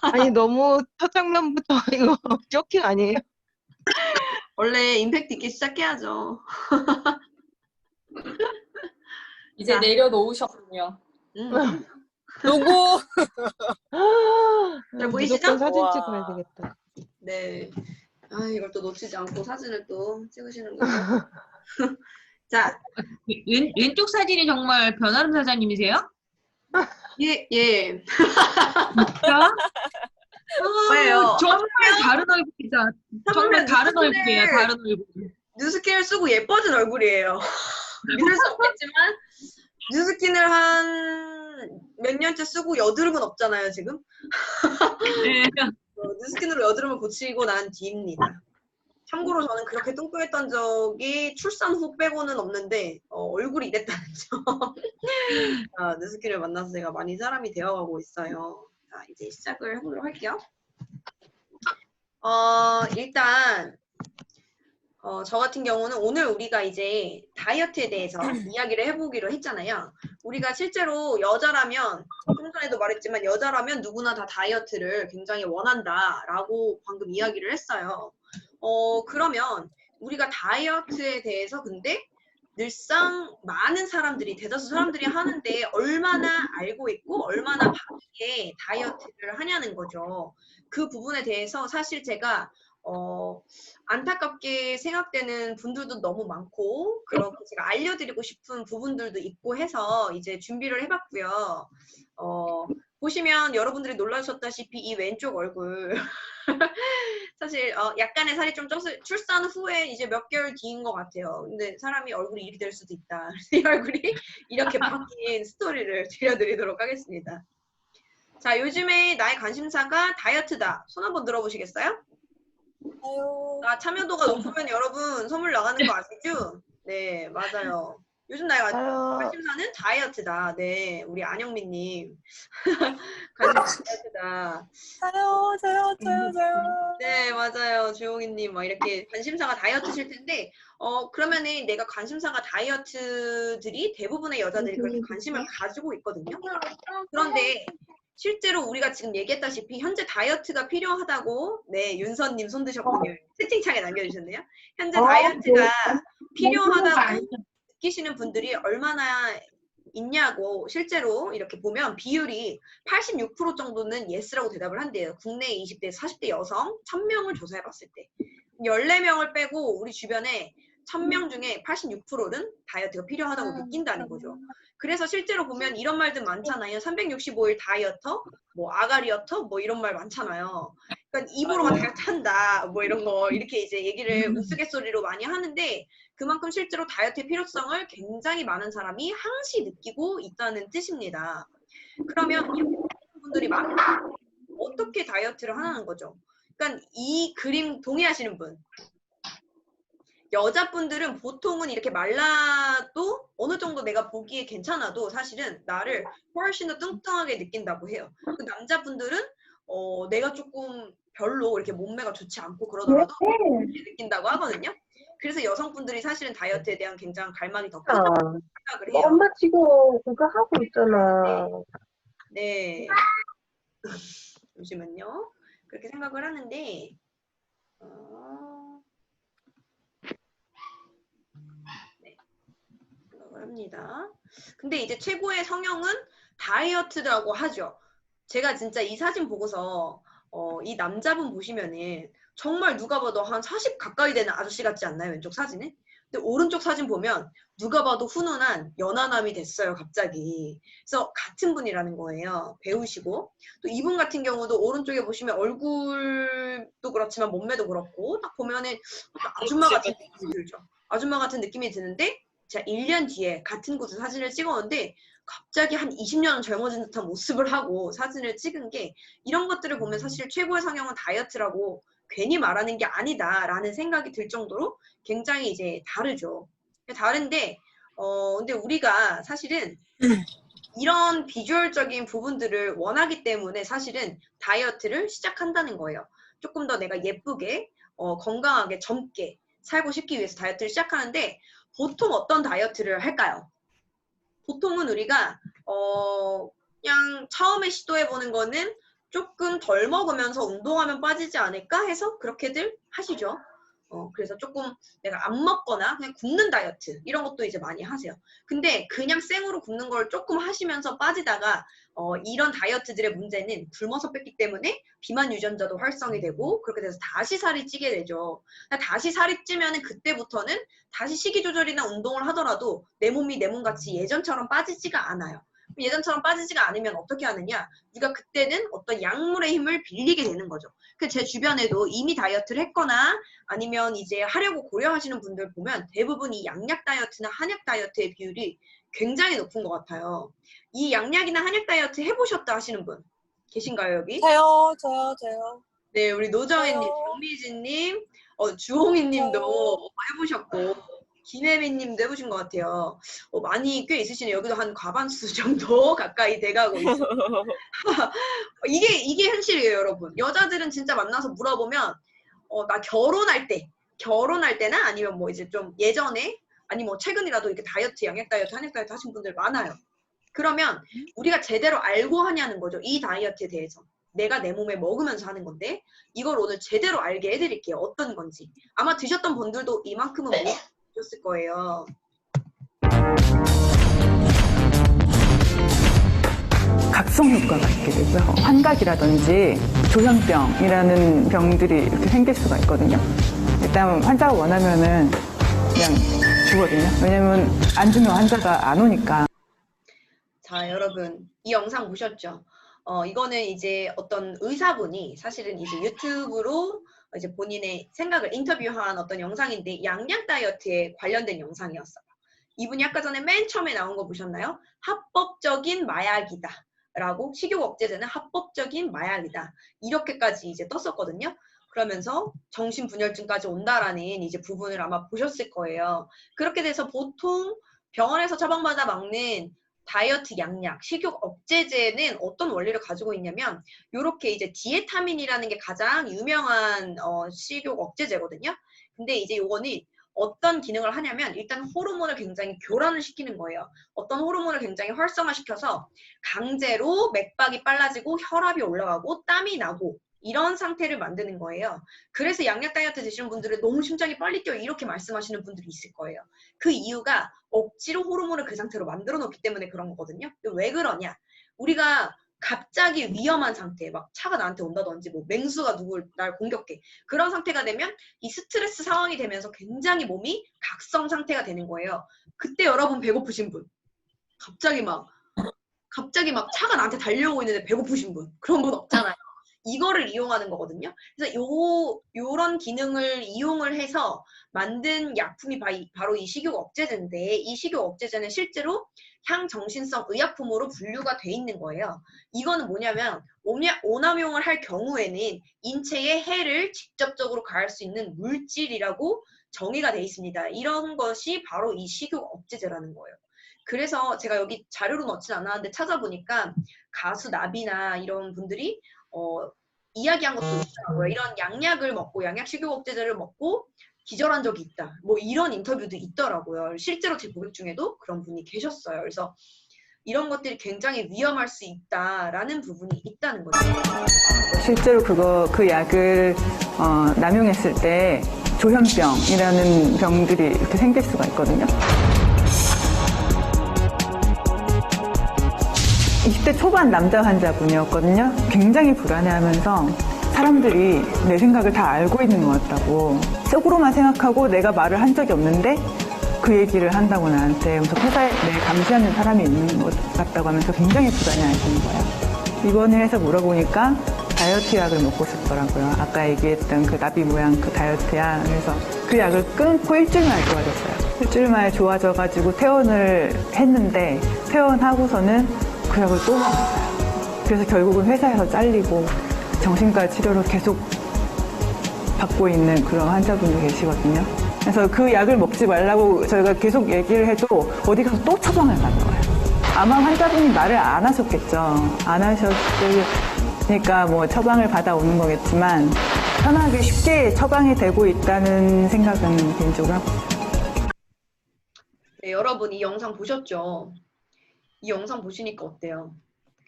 아니 너무 첫 장면부터 이거 쇼킹 아니에요? 원래 임팩트 있게 시작해야죠. 이제 자, 내려놓으셨군요. 그럼 누구? 잘 보이시죠? 무조건 사진 와. 찍어야 되겠다. 네. 아, 이걸 또 놓치지 않고 사진을 또 찍으시는군요. 자, 왼쪽 사진이 정말 변아름 사장님이세요? 예, 예. 진짜? 왜요? 정말 다른 얼굴이다. 정말 다른 얼굴이에요, 다른 얼굴. 뉴스킨을 쓰고 예뻐진 얼굴이에요. 믿을 수 없겠지만 뉴스킨을 한 몇 년째 쓰고 여드름은 없잖아요, 지금. 네. 뉴스킨으로 여드름을 고치고 난 뒤입니다. 참고로 저는 그렇게 뚱뚱했던 적이 출산 후 빼고는 없는데 얼굴이 이랬다는 점. 뉴스킨을 만나서 제가 많이 사람이 되어가고 있어요. 자, 이제 시작을 해보도록 할게요. 일단 저 같은 경우는 오늘 우리가 이제 다이어트에 대해서 이야기를 해보기로 했잖아요. 우리가 실제로 여자라면, 좀 전에도 말했지만 여자라면 누구나 다 다이어트를 굉장히 원한다라고 방금 이야기를 했어요. 그러면 우리가 다이어트에 대해서 근데 늘상 많은 사람들이, 대다수 사람들이 하는데 얼마나 알고 있고 얼마나 바르게 다이어트를 하냐는 거죠. 그 부분에 대해서 사실 제가 안타깝게 생각되는 분들도 너무 많고 그렇게 제가 알려드리고 싶은 부분들도 있고 해서 이제 준비를 해봤고요. 보시면 여러분들이 놀라셨다시피 이 왼쪽 얼굴 사실 약간의 살이 좀 쪘을, 출산 후에 이제 몇 개월 뒤인 것 같아요. 근데 사람이 얼굴이 이리 될 수도 있다. 이 얼굴이 이렇게 바뀐 스토리를 들려드리도록 하겠습니다. 자, 요즘에 나의 관심사가 다이어트다. 손 한번 들어보시겠어요? 아유. 참여도가 높으면 여러분 선물 나가는 거 아시죠? 네, 맞아요. 요즘 나의 관심사는 다이어트다. 네, 우리 안영민님. 관심사 다이어트다. 저요. 네, 맞아요. 주용이님, 막 이렇게 관심사가 다이어트실 텐데, 그러면은 내가 관심사가 다이어트들이 대부분의 여자들이 그렇게 관심을 가지고 있거든요. 그런데 실제로 우리가 지금 얘기했다시피 현재 다이어트가 필요하다고, 네, 윤서님 손 드셨군요. 채팅창에 남겨주셨네요. 현재 다이어트가 필요하다고 느끼시는 분들이 얼마나 있냐고 실제로 이렇게 보면 비율이 86% 정도는 예스라고 대답을 한대요. 국내 20대, 40대 여성 1000명을 조사해봤을 때. 14명을 빼고 우리 주변에 1000명 중에 86%는 다이어트가 필요하다고 느낀다는 거죠. 그래서 실제로 보면 이런 말들 많잖아요. 365일 다이어터, 뭐 아가리어터, 뭐 이런 말 많잖아요. 그러니까 입으로만 다이어트 한다, 뭐 이런 거 이렇게 이제 얘기를 우스갯소리로 많이 하는데 그만큼 실제로 다이어트의 필요성을 굉장히 많은 사람이 항시 느끼고 있다는 뜻입니다. 그러면 이런 분들이 많고 어떻게 다이어트를 하는 거죠? 그러니까 이 그림 동의하시는 분? 여자분들은 보통은 이렇게 말라도 어느 정도 내가 보기에 괜찮아도 사실은 나를 훨씬 더 뚱뚱하게 느낀다고 해요. 그 남자분들은 내가 조금 별로 이렇게 몸매가 좋지 않고 그러더라도 이렇게 느낀다고 하거든요. 그래서 여성분들이 사실은 다이어트에 대한 굉장히 갈망이 더 크다고 생각을 해요. 엄마 지금 그거 하고 있잖아. 네. 잠시만요. 그렇게 생각을 하는데 네. 생각을 합니다. 근데 이제 최고의 성형은 다이어트라고 하죠. 제가 진짜 이 사진 보고서 이 남자분 보시면은 정말 누가 봐도 한 40 가까이 되는 아저씨 같지 않나요? 왼쪽 사진에? 근데 오른쪽 사진 보면 누가 봐도 훈훈한 연하남이 됐어요, 갑자기. 그래서 같은 분이라는 거예요. 배우시고. 또 이분 같은 경우도 오른쪽에 보시면 얼굴도 그렇지만 몸매도 그렇고 딱 보면은 아줌마 같은 느낌이 들죠. 아줌마 같은 느낌이 드는데 제가 1년 뒤에 같은 곳에 사진을 찍었는데 갑자기 한 20년은 젊어진 듯한 모습을 하고 사진을 찍은 게 이런 것들을 보면 사실 최고의 성형은 다이어트라고 괜히 말하는 게 아니다라는 생각이 들 정도로 굉장히 이제 다르죠. 다른데 근데 우리가 사실은 이런 비주얼적인 부분들을 원하기 때문에 사실은 다이어트를 시작한다는 거예요. 조금 더 내가 예쁘게 건강하게 젊게 살고 싶기 위해서 다이어트를 시작하는데 보통 어떤 다이어트를 할까요? 보통은 우리가 그냥 처음에 시도해보는 거는 조금 덜 먹으면서 운동하면 빠지지 않을까 해서 그렇게들 하시죠. 그래서 조금 내가 안 먹거나 그냥 굶는 다이어트 이런 것도 이제 많이 하세요. 근데 그냥 생으로 굶는 걸 조금 하시면서 빠지다가 이런 다이어트들의 문제는 굶어서 뺐기 때문에 비만 유전자도 활성이 되고 그렇게 돼서 다시 살이 찌게 되죠. 다시 살이 찌면은 그때부터는 다시 식이 조절이나 운동을 하더라도 내 몸이 내 몸같이 예전처럼 빠지지가 않아요. 예전처럼 빠지지가 않으면 어떻게 하느냐? 우리가 그때는 어떤 약물의 힘을 빌리게 되는 거죠. 제 주변에도 이미 다이어트를 했거나 아니면 이제 하려고 고려하시는 분들 보면 대부분 이 양약 다이어트나 한약 다이어트의 비율이 굉장히 높은 것 같아요. 이 양약이나 한약 다이어트 해보셨다 하시는 분 계신가요, 여기? 저요. 네, 우리 노정혜님, 저요. 정미진님, 주홍이님도 저요. 해보셨고 김혜민님도 해보신 것 같아요. 많이 꽤 있으시네요. 여기도 한 과반수 정도 가까이 돼가고 있어요. 이게 현실이에요, 여러분. 여자들은 진짜 만나서 물어보면 나 결혼할 때나 아니면 뭐 이제 좀 예전에 아니 뭐 최근이라도 이렇게 다이어트, 양약 다이어트, 한약 다이어트 하신 분들 많아요. 그러면 우리가 제대로 알고 하냐는 거죠. 이 다이어트에 대해서. 내가 내 몸에 먹으면서 하는 건데 이걸 오늘 제대로 알게 해드릴게요. 어떤 건지. 아마 드셨던 분들도 이만큼은 못 드셨을 거예요. 각성 효과가 있게 되고요. 환각이라든지 조현병이라는 병들이 이렇게 생길 수가 있거든요. 일단 환자가 원하면은 그냥 주거든요. 왜냐면 안 주면 환자가 안 오니까. 자, 여러분 이 영상 보셨죠? 이거는 이제 어떤 의사분이 사실은 이제 유튜브로 이제 본인의 생각을 인터뷰한 어떤 영상인데 양약 다이어트에 관련된 영상이었어요. 이분이 아까 전에 맨 처음에 나온 거 보셨나요? 합법적인 마약이다. 라고 식욕 억제제는 합법적인 마약이다. 이렇게까지 이제 떴었거든요. 그러면서 정신분열증까지 온다라는 이제 부분을 아마 보셨을 거예요. 그렇게 돼서 보통 병원에서 처방받아 먹는 다이어트 양약, 식욕 억제제는 어떤 원리를 가지고 있냐면 이렇게 이제 디에타민이라는 게 가장 유명한 식욕 억제제거든요. 근데 이제 요거는 어떤 기능을 하냐면 일단 호르몬을 굉장히 교란을 시키는 거예요. 어떤 호르몬을 굉장히 활성화시켜서 강제로 맥박이 빨라지고 혈압이 올라가고 땀이 나고 이런 상태를 만드는 거예요. 그래서 양약 다이어트 드시는 분들은 너무 심장이 빨리 뛰어 이렇게 말씀하시는 분들이 있을 거예요. 그 이유가 억지로 호르몬을 그 상태로 만들어 놓기 때문에 그런 거거든요. 왜 그러냐? 우리가 갑자기 위험한 상태, 막 차가 나한테 온다든지 뭐 맹수가 누굴 날 공격해. 그런 상태가 되면 이 스트레스 상황이 되면서 굉장히 몸이 각성 상태가 되는 거예요. 그때 여러분 배고프신 분, 갑자기 막 차가 나한테 달려오고 있는데 배고프신 분, 그런 분 없잖아요. 이거를 이용하는 거거든요. 그래서 요런 기능을 이용을 해서 만든 약품이 바로 이 식욕 억제제인데 이 식욕 억제제는 실제로 향정신성 의약품으로 분류가 돼 있는 거예요. 이거는 뭐냐면 오남용을 할 경우에는 인체에 해를 직접적으로 가할 수 있는 물질이라고 정의가 돼 있습니다. 이런 것이 바로 이 식욕 억제제라는 거예요. 그래서 제가 여기 자료로 넣진 않았는데 찾아보니까 가수 나비나 이런 분들이 이야기한 것도 있더라고요. 이런 양약을 먹고 양약 식욕 억제제를 먹고 기절한 적이 있다. 뭐 이런 인터뷰도 있더라고요. 실제로 제 고객 중에도 그런 분이 계셨어요. 그래서 이런 것들이 굉장히 위험할 수 있다라는 부분이 있다는 거죠. 실제로 그 약을 남용했을 때 조현병이라는 병들이 이렇게 생길 수가 있거든요. 20대 초반 남자 환자분이었거든요. 굉장히 불안해하면서 사람들이 내 생각을 다 알고 있는 것 같다고 속으로만 생각하고 내가 말을 한 적이 없는데 그 얘기를 한다고 나한테. 그래서 회사에 내 감시하는 사람이 있는 것 같다고 하면서 굉장히 불안해하시는 거예요. 입원을 해서 물어보니까 다이어트 약을 먹고 싶더라고요. 아까 얘기했던 그 나비 모양 그 다이어트 약. 그래서 그 약을 끊고 일주일 만에 좋아졌어요. 일주일 만에 좋아져가지고 퇴원을 했는데 퇴원하고서는 그 약을 또 먹었어요. 그래서 결국은 회사에서 잘리고 정신과 치료를 계속 받고 있는 그런 환자분도 계시거든요. 그래서 그 약을 먹지 말라고 저희가 계속 얘기를 해도 어디 가서 또 처방을 받아와요. 아마 환자분이 말을 안 하셨겠죠. 안 하셨으니까 뭐 처방을 받아오는 거겠지만 편하게 쉽게 처방이 되고 있다는 생각은 개인적으로 하고 있어요. 네, 여러분 이 영상 보셨죠? 이 영상 보시니까 어때요?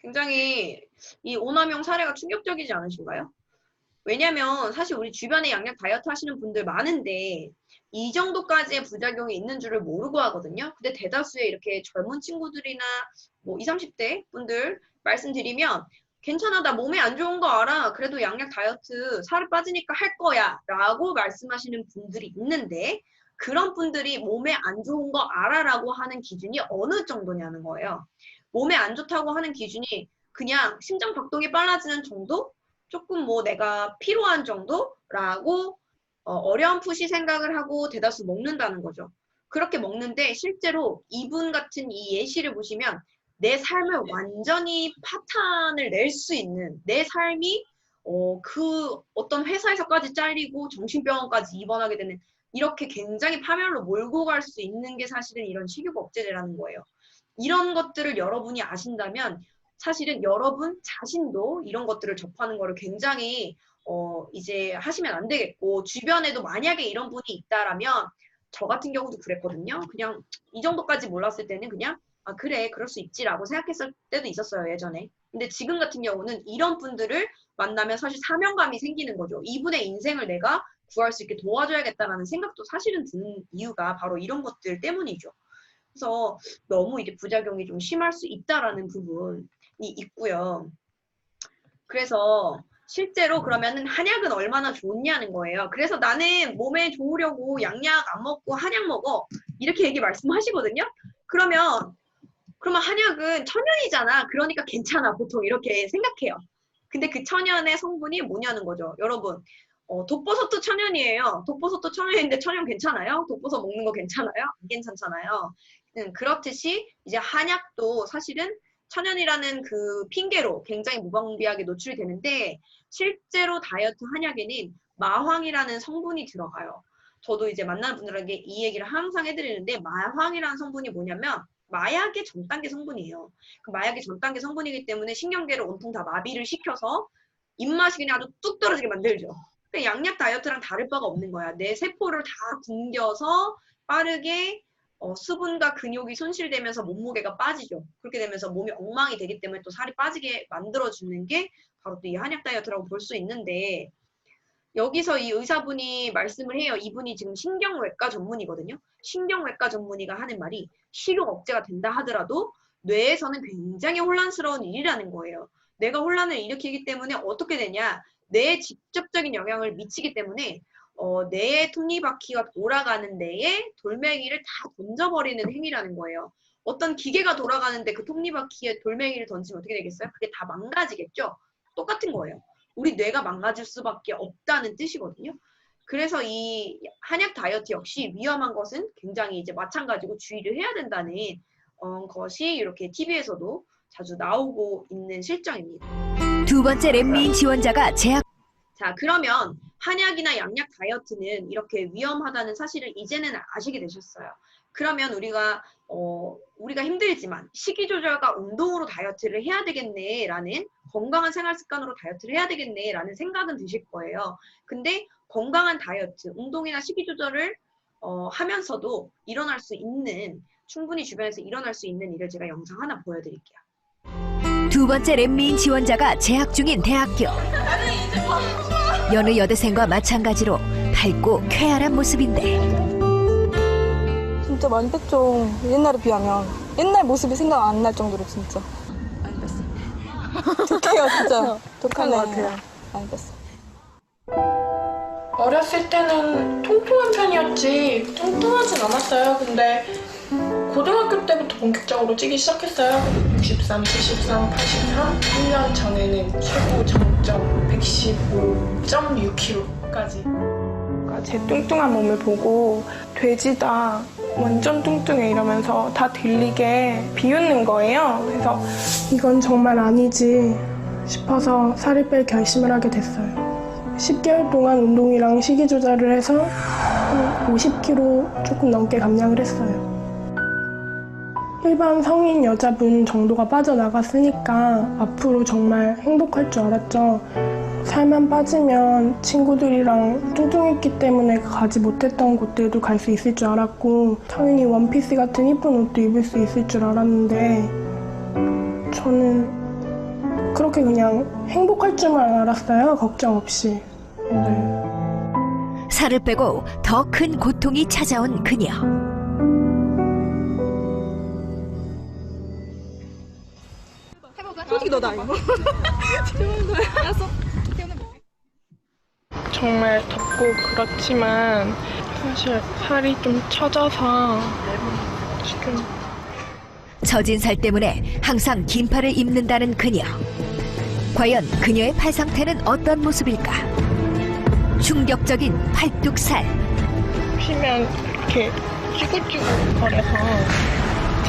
굉장히 이 오남용 사례가 충격적이지 않으신가요? 왜냐면 사실 우리 주변에 양약 다이어트 하시는 분들 많은데 이 정도까지의 부작용이 있는 줄을 모르고 하거든요. 근데 대다수의 이렇게 젊은 친구들이나 뭐 20, 30대 분들 말씀드리면 괜찮아, 나 몸에 안 좋은 거 알아. 그래도 양약 다이어트 살이 빠지니까 할 거야 라고 말씀하시는 분들이 있는데 그런 분들이 몸에 안 좋은 거 알아라고 하는 기준이 어느 정도냐는 거예요. 몸에 안 좋다고 하는 기준이 그냥 심장 박동이 빨라지는 정도? 조금 뭐 내가 피로한 정도라고 어렴풋이 생각을 하고 대다수 먹는다는 거죠. 그렇게 먹는데 실제로 이분 같은 이 예시를 보시면 내 삶을 완전히 파탄을 낼 수 있는 내 삶이 그 어떤 회사에서까지 잘리고 정신병원까지 입원하게 되는 이렇게 굉장히 파멸로 몰고 갈 수 있는 게 사실은 이런 식욕 억제제라는 거예요. 이런 것들을 여러분이 아신다면 사실은 여러분 자신도 이런 것들을 접하는 거를 굉장히 이제 하시면 안 되겠고 주변에도 만약에 이런 분이 있다라면 저 같은 경우도 그랬거든요. 그냥 이 정도까지 몰랐을 때는 그냥 아 그래 그럴 수 있지라고 생각했을 때도 있었어요 예전에. 근데 지금 같은 경우는 이런 분들을 만나면 사실 사명감이 생기는 거죠. 이분의 인생을 내가 구할 수 있게 도와줘야겠다라는 생각도 사실은 드는 이유가 바로 이런 것들 때문이죠. 그래서 너무 이게 부작용이 좀 심할 수 있다라는 부분이 있고요. 그래서 실제로 그러면은 한약은 얼마나 좋냐는 거예요. 그래서 나는 몸에 좋으려고 양약 안 먹고 한약 먹어. 이렇게 얘기 말씀하시거든요. 그러면 한약은 천연이잖아. 그러니까 괜찮아. 보통 이렇게 생각해요. 근데 그 천연의 성분이 뭐냐는 거죠. 여러분, 독버섯도 천연이에요. 독버섯도 천연인데 천연 괜찮아요? 독버섯 먹는 거 괜찮아요? 안 괜찮잖아요. 그렇듯이 이제 한약도 사실은 천연이라는 그 핑계로 굉장히 무방비하게 노출이 되는데 실제로 다이어트 한약에는 마황이라는 성분이 들어가요. 저도 이제 만나는 분들에게 이 얘기를 항상 해드리는데 마황이라는 성분이 뭐냐면 마약의 전 단계 성분이에요. 그 마약의 전 단계 성분이기 때문에 신경계를 온통 다 마비를 시켜서 입맛이 그냥 아주 뚝 떨어지게 만들죠. 그러니까 양약 다이어트랑 다를 바가 없는 거야. 내 세포를 다 굶겨서 빠르게 수분과 근육이 손실되면서 몸무게가 빠지죠. 그렇게 되면서 몸이 엉망이 되기 때문에 또 살이 빠지게 만들어주는 게 바로 또 이 한약 다이어트라고 볼 수 있는데 여기서 이 의사분이 말씀을 해요. 이분이 지금 신경외과 전문의거든요. 신경외과 전문의가 하는 말이 식욕 억제가 된다 하더라도 뇌에서는 굉장히 혼란스러운 일이라는 거예요. 내가 혼란을 일으키기 때문에 어떻게 되냐. 뇌에 직접적인 영향을 미치기 때문에 뇌의 톱니바퀴가 돌아가는 데에 돌멩이를 다 던져버리는 행위라는 거예요. 어떤 기계가 돌아가는데 그 톱니바퀴에 돌멩이를 던지면 어떻게 되겠어요? 그게 다 망가지겠죠? 똑같은 거예요. 우리 뇌가 망가질 수밖에 없다는 뜻이거든요. 그래서 이 한약 다이어트 역시 위험한 것은 굉장히 이제 마찬가지고 주의를 해야 된다는 것이 이렇게 TV에서도 자주 나오고 있는 실정입니다. 두 번째 렛미인 지원자가 제약. 자, 그러면 한약이나 양약 다이어트는 이렇게 위험하다는 사실을 이제는 아시게 되셨어요. 그러면 우리가 힘들지만 식이 조절과 운동으로 다이어트를 해야 되겠네라는 건강한 생활 습관으로 다이어트를 해야 되겠네라는 생각은 드실 거예요. 근데 건강한 다이어트, 운동이나 식이 조절을 하면서도 일어날 수 있는 충분히 주변에서 일어날 수 있는 일을 제가 영상 하나 보여드릴게요. 두 번째 렛미인 지원자가 재학 중인 대학교. 여느 여대생과 마찬가지로 밝고 쾌활한 모습인데 진짜 많이 뺐죠. 옛날에 비하면. 옛날 모습이 생각 안 날 정도로 진짜. 많이 뺐어. 독해요, 진짜. 독한 것 것 같아요. 많이 뺐어. 어렸을 때는 통통한 편이었지 뚱뚱하진 않았어요. 근데 고등학교 때부터 본격적으로 찌기 시작했어요. 63, 73, 83, 1년 전에는 최고 정점 115.6kg까지. 제 뚱뚱한 몸을 보고 돼지다, 완전 뚱뚱해 이러면서 다 들리게 비웃는 거예요. 그래서 이건 정말 아니지 싶어서 살을 뺄 결심을 하게 됐어요. 10개월 동안 운동이랑 식이 조절을 해서 50kg 조금 넘게 감량을 했어요. 일반 성인 여자분 정도가 빠져나갔으니까 앞으로 정말 행복할 줄 알았죠. 살만 빠지면 친구들이랑 뚱뚱했기 때문에 가지 못했던 곳들도 갈 수 있을 줄 알았고 당연히 원피스 같은 이쁜 옷도 입을 수 있을 줄 알았는데 저는 그렇게 그냥 행복할 줄만 알았어요. 걱정 없이. 네. 살을 빼고 더 큰 고통이 찾아온 그녀. 솔직히 너다 이거. 정말 덥고 그렇지만 사실 살이 좀 처져서 지금 처진 살 때문에 항상 긴팔을 입는다는 그녀. 과연 그녀의 팔 상태는 어떤 모습일까? 충격적인 팔뚝살. 피면 이렇게 쭈글쭈글 거려서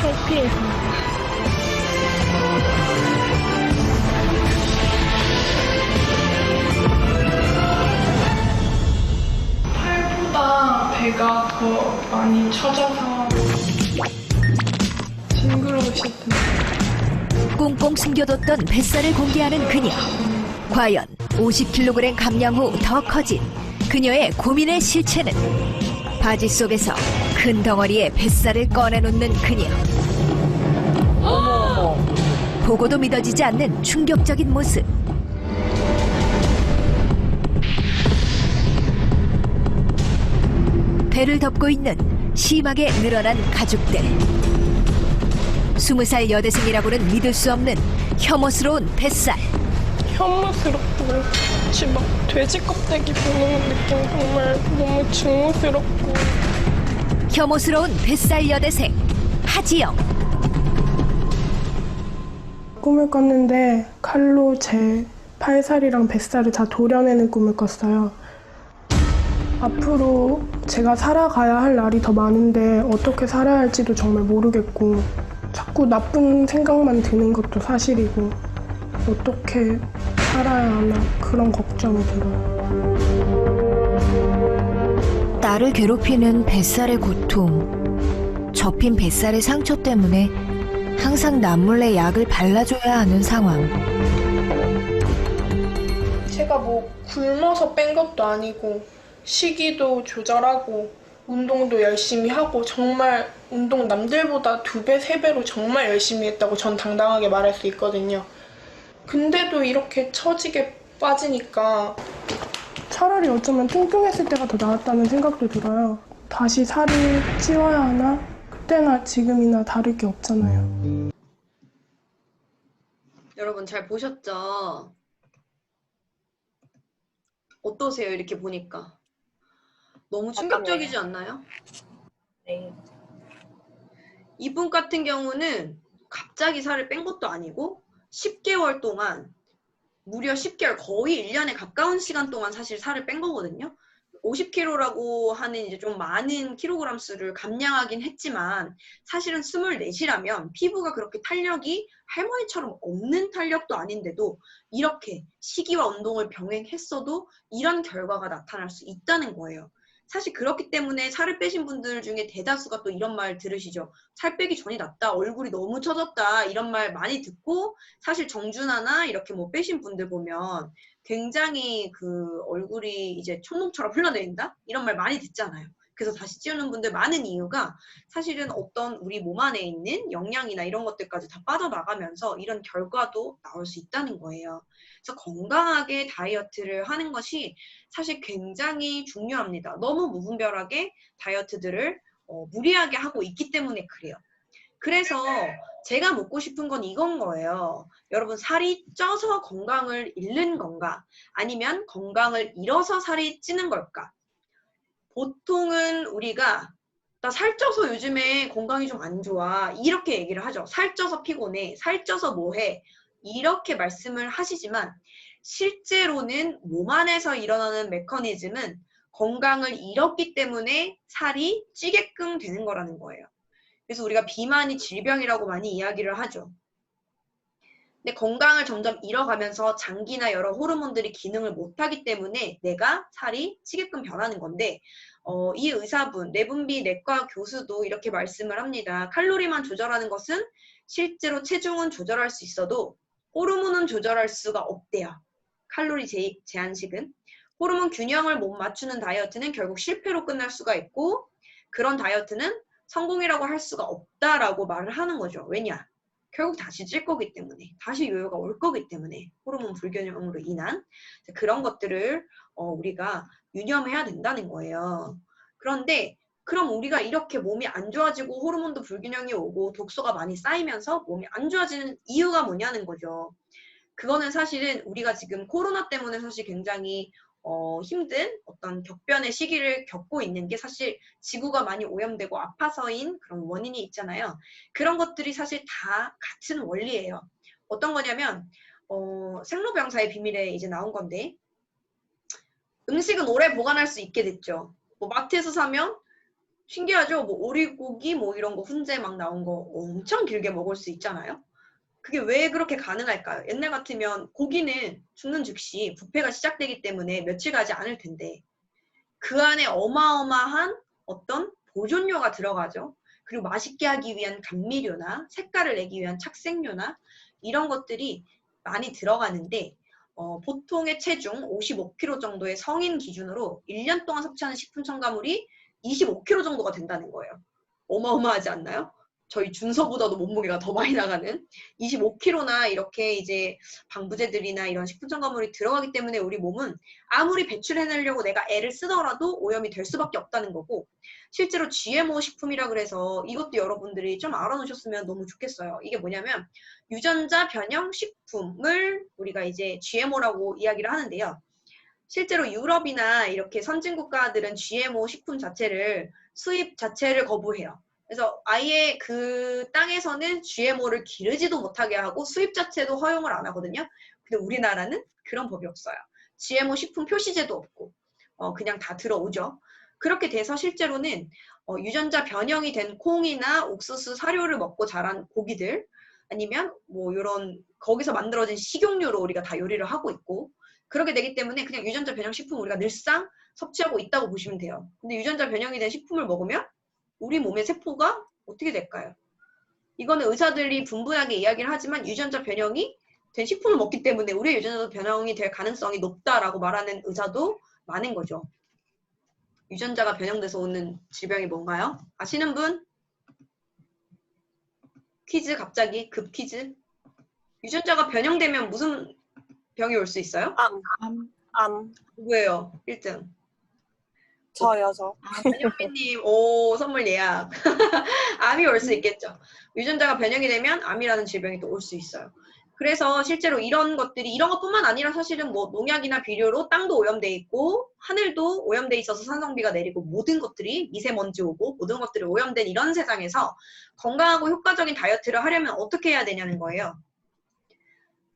창피해서. 팔보다 배가 더 많이 처져서 징그러우실 텐데. 꽁꽁 숨겨뒀던 뱃살을 공개하는 그녀. 과연 50kg 감량 후 더 커진 그녀의 고민의 실체는? 바지 속에서 큰 덩어리의 뱃살을 꺼내놓는 그녀. 보고도 믿어지지 않는 충격적인 모습. 배를 덮고 있는 심하게 늘어난 가죽들. 20살 여대생이라고는 믿을 수 없는 혐오스러운 뱃살. 혐오스럽고 마치 막 돼지 껍데기 보는 느낌. 정말 너무 증오스럽고. 혐오스러운 뱃살 여대생 하지영. 꿈을 꿨는데 칼로 제 팔살이랑 뱃살을 다 도려내는 꿈을 꿨어요. 앞으로 제가 살아가야 할 날이 더 많은데 어떻게 살아야 할지도 정말 모르겠고, 자꾸 나쁜 생각만 드는 것도 사실이고, 어떻게 살아야 하나 그런 걱정이 들어요. 딸을 괴롭히는 뱃살의 고통. 접힌 뱃살의 상처 때문에 항상 남몰래 약을 발라줘야 하는 상황. 제가 뭐 굶어서 뺀 것도 아니고 식이도 조절하고 운동도 열심히 하고 정말 운동 남들보다 2배, 3배로 정말 열심히 했다고 전 당당하게 말할 수 있거든요. 근데도 이렇게 처지게 빠지니까 차라리 어쩌면 뚱뚱했을 때가 더 나았다는 생각도 들어요. 다시 살을 찌워야 하나? 그때나 지금이나 다를 게 없잖아요. 여러분 잘 보셨죠? 어떠세요? 이렇게 보니까. 너무 충격적이지 않나요? 네. 이분 같은 경우는 갑자기 살을 뺀 것도 아니고 10개월 동안, 무려 10개월, 거의 1년에 가까운 시간 동안 사실 살을 뺀 거거든요. 50kg라고 하는 이제 좀 많은 킬로그램 수를 감량하긴 했지만 사실은 24시라면 피부가 그렇게 탄력이 할머니처럼 없는 탄력도 아닌데도 이렇게 식이와 운동을 병행했어도 이런 결과가 나타날 수 있다는 거예요. 사실 그렇기 때문에 살을 빼신 분들 중에 대다수가 또 이런 말 들으시죠. 살 빼기 전이 낫다, 얼굴이 너무 처졌다, 이런 말 많이 듣고, 사실 정준하나 이렇게 뭐 빼신 분들 보면 굉장히 그 얼굴이 이제 촛농처럼 흘러내린다? 이런 말 많이 듣잖아요. 그래서 다시 찌우는 분들 많은 이유가 사실은 어떤 우리 몸 안에 있는 영양이나 이런 것들까지 다 빠져나가면서 이런 결과도 나올 수 있다는 거예요. 그래서 건강하게 다이어트를 하는 것이 사실 굉장히 중요합니다. 너무 무분별하게 다이어트들을 무리하게 하고 있기 때문에 그래요. 그래서 제가 묻고 싶은 건 이건 거예요. 여러분, 살이 쪄서 건강을 잃는 건가? 아니면 건강을 잃어서 살이 찌는 걸까? 보통은 우리가 나 살쪄서 요즘에 건강이 좀 안 좋아, 이렇게 얘기를 하죠. 살쪄서 피곤해, 살쪄서 뭐해, 이렇게 말씀을 하시지만 실제로는 몸 안에서 일어나는 메커니즘은 건강을 잃었기 때문에 살이 찌게끔 되는 거라는 거예요. 그래서 우리가 비만이 질병이라고 많이 이야기를 하죠. 근데 건강을 점점 잃어가면서 장기나 여러 호르몬들이 기능을 못하기 때문에 내가 살이 찌게끔 변하는 건데, 이 의사분, 내분비 내과 교수도 이렇게 말씀을 합니다. 칼로리만 조절하는 것은 실제로 체중은 조절할 수 있어도 호르몬은 조절할 수가 없대요. 칼로리 제한식은. 호르몬 균형을 못 맞추는 다이어트는 결국 실패로 끝날 수가 있고, 그런 다이어트는 성공이라고 할 수가 없다라고 말을 하는 거죠. 왜냐? 결국 다시 찔 거기 때문에, 다시 요요가 올 거기 때문에, 호르몬 불균형으로 인한 그런 것들을 우리가 유념해야 된다는 거예요. 그런데 그럼 우리가 이렇게 몸이 안 좋아지고 호르몬도 불균형이 오고 독소가 많이 쌓이면서 몸이 안 좋아지는 이유가 뭐냐는 거죠. 그거는 사실은 우리가 지금 코로나 때문에 사실 굉장히 힘든 어떤 격변의 시기를 겪고 있는 게 사실 지구가 많이 오염되고 아파서인 그런 원인이 있잖아요. 그런 것들이 사실 다 같은 원리예요. 어떤 거냐면 생로병사의 비밀에 이제 나온 건데, 음식은 오래 보관할 수 있게 됐죠. 뭐 마트에서 사면 신기하죠. 뭐 오리고기 뭐 이런 거 훈제 막 나온 거 엄청 길게 먹을 수 있잖아요. 그게 왜 그렇게 가능할까요? 옛날 같으면 고기는 죽는 즉시 부패가 시작되기 때문에 며칠 가지 않을 텐데 그 안에 어마어마한 어떤 보존료가 들어가죠. 그리고 맛있게 하기 위한 감미료나 색깔을 내기 위한 착색료나 이런 것들이 많이 들어가는데 보통의 체중 55kg 정도의 성인 기준으로 1년 동안 섭취하는 식품 첨가물이 25kg 정도가 된다는 거예요. 어마어마하지 않나요? 저희 준서보다도 몸무게가 더 많이 나가는 25kg나 이렇게 이제 방부제들이나 이런 식품 첨가물이 들어가기 때문에 우리 몸은 아무리 배출해내려고 내가 애를 쓰더라도 오염이 될 수밖에 없다는 거고, 실제로 GMO 식품이라 그래서 이것도 여러분들이 좀 알아놓으셨으면 너무 좋겠어요. 이게 뭐냐면 유전자 변형 식품을 우리가 이제 GMO라고 이야기를 하는데요. 실제로 유럽이나 이렇게 선진 국가들은 GMO 식품 자체를 수입 자체를 거부해요. 그래서 아예 그 땅에서는 GMO를 기르지도 못하게 하고 수입 자체도 허용을 안 하거든요. 근데 우리나라는 그런 법이 없어요. GMO 식품 표시제도 없고 그냥 다 들어오죠. 그렇게 돼서 실제로는 유전자 변형이 된 콩이나 옥수수 사료를 먹고 자란 고기들, 아니면 뭐 이런 거기서 만들어진 식용유로 우리가 다 요리를 하고 있고, 그렇게 되기 때문에 그냥 유전자 변형 식품 우리가 늘상 섭취하고 있다고 보시면 돼요. 근데 유전자 변형이 된 식품을 먹으면 우리 몸의 세포가 어떻게 될까요? 이거는 의사들이 분분하게 이야기를 하지만 유전자 변형이 된 식품을 먹기 때문에 우리의 유전자 변형이 될 가능성이 높다라고 말하는 의사도 많은 거죠. 유전자가 변형돼서 오는 질병이 뭔가요? 아시는 분? 퀴즈 갑자기 급 퀴즈. 유전자가 변형되면 무슨 병이 올 수 있어요? 암. 누구예요? 1등. 저요. 현민님, 오, 선물 예약. 암이 올 수 있겠죠. 유전자가 변형이 되면 암이라는 질병이 또 올 수 있어요. 그래서 실제로 이런 것뿐만 아니라 사실은 뭐 농약이나 비료로 땅도 오염돼 있고 하늘도 오염돼 있어서 산성비가 내리고 모든 것들이 미세먼지 오고 모든 것들이 오염된 이런 세상에서 건강하고 효과적인 다이어트를 하려면 어떻게 해야 되냐는 거예요.